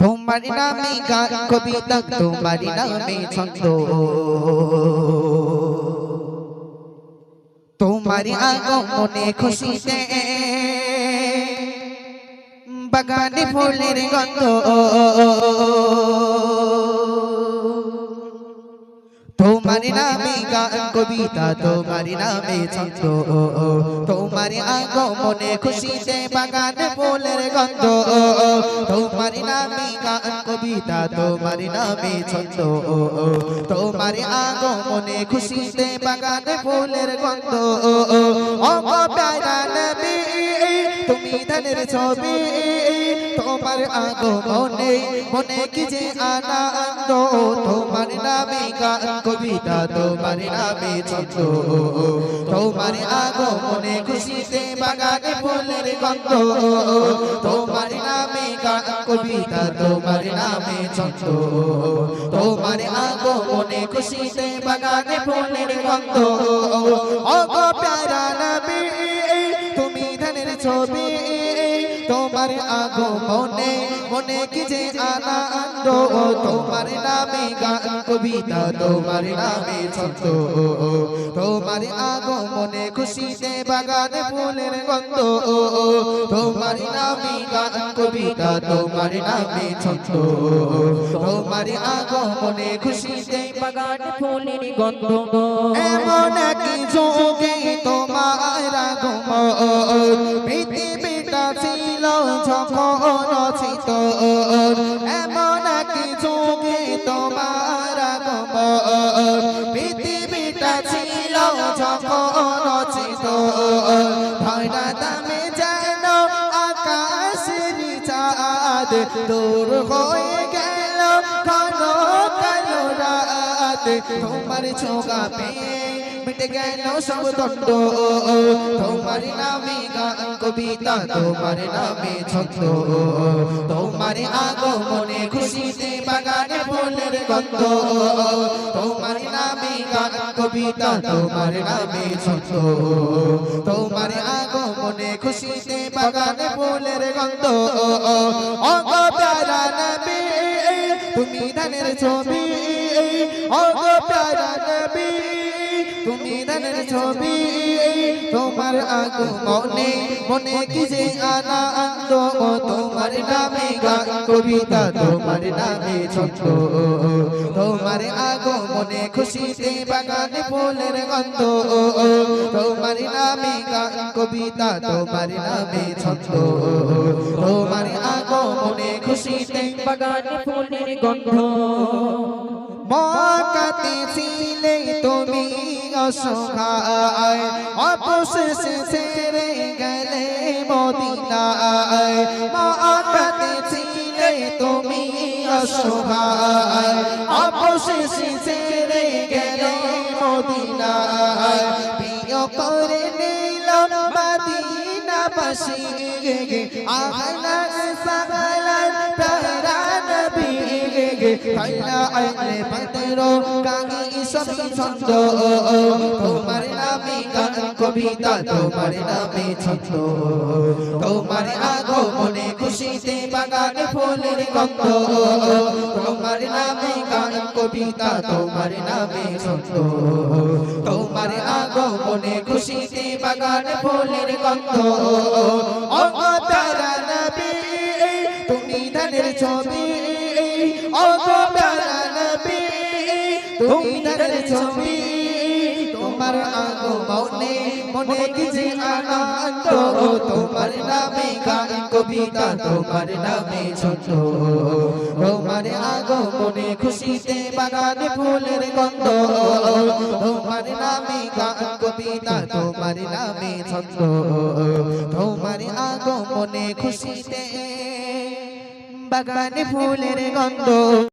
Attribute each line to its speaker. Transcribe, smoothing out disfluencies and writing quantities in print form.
Speaker 1: তোমার নামে গান কবিতা, তোমার নামে ছন্দ, তোমার আগমনে খুশিতে বাগানে ফুলের গন্ধ। তোমার নামে গান কবিতা, তোমার নামে ছন্দ, তোমার আগমনে খুশিতে বাগানে ফুলের গন্ধ। তোমার নামে গান কবিতা, তোমার নামে ছন্দ, তোমার আগমনে খুশিতে বাগানে ফুলের গন্ধ। ও গো প্যারা নবী, তুমি ধানের ছবি, তোমার আগমনে মনে কি যে আনন্দ। তোমার নামে গান কবিতা, তোমার নামে ছন্দ, তোমার আগমনে খুশিতে বাগানে ফুলের গন্ধ। তোমার নামে গান কবিতা, তোমার নামে ছন্দ, তোমার আগমনে খুশিতে বাগানে ফুলের গন্ধ। ও গো প্যারা নবী, তুমি ধানের ছবি, তোমার আগমনে মনে কি যে আনন্দ। তোমার নামে গান কবিতা, তোমার নামে ছন্দ, তোমার আগমনে খুশিতে বাগানে ফুলের গন্ধ। তোমার নামে গান কবিতা, তোমার নামে ছন্দ, তোমার আগমনে খুশিতে বাগানে ফুলের গন্ধ। এমন কি যোগে তোমার আগমন, পৃথিবীটা ছিল যখন অচিত। এমন কি যোগে তোমার আগমন, পৃথিবীটা ছিল যখন অচিত। ধরা দামে যেন আকাশের চাঁদ, দূর হয়ে গেল ঘন কালো রাত। তোমার ছোঁয়া পেয়ে মিটে গেল সব দ্বন্দ্ব। তোমার নামে গান কবিতা, তোমার নামে ছন্দ, তোমার আগমনে খুশিতে বাগানে ফুলের গন্ধ। তোমার নামে গান কবিতা, তোমার নামে ছন্দ, তোমার আগমনে খুশিতে বাগানে ফুলের গন্ধ। ও গো প্যারা নবী, তুমি ধানের ছবি, ও গো প্যারা নবী, তুমি ধানের ছবি, তোমার আগমনে মনে কি যে আনন্দ। তোমার নামে গান কবিতা, তোমার নামে ছন্দ, তোমার আগমনে খুশিতে বাগানে ফুলের গন্ধ। তোমার নামে গান কবিতা, তোমার নামে ছন্দ, তোমার আগমনে খুশিতে বাগানে ফুলের গন্ধ। মক্কাতে ছিলে তুমি অসহায়, অবশেষে ছেড়ে গেলে মদিনায়। মক্কাতে ছিলে তুমি অসহায়, অবশেষে ছেড়ে গেলে মদিনায়। প্রিয় করে নিল মদিনাবাসী, আহলান সাহলান প্যারা নবী। কাইলা আইলে বদরো গানি সবই ছন্দ, তোমার নামে গান কবিতা, তোমার নামে ছন্দ, তোমার আগমনে খুশিতে বাগানে ফুলের গন্ধ। তোমার নামে গান কবিতা, তোমার নামে ছন্দ, তোমার আগমনে খুশিতে বাগানে ফুলের গন্ধ। ও গো প্যারা নবী, তুমি ধানের ছবি, ও গো প্যারা নবী, তুমি ধানের ছবি, তোমার আগমনে মনে কি যে আনন্দ। তোমার নামে গান কবিতা, তোমার নামে ছন্দ, তোমার আগমনে খুশিতে বাগানে ফুলের গন্ধ। তোমার নামে গান কবিতা, তোমার নামে ছন্দ, তোমার আগমনে খুশিতে বাগানে ফুলের গন্ধ।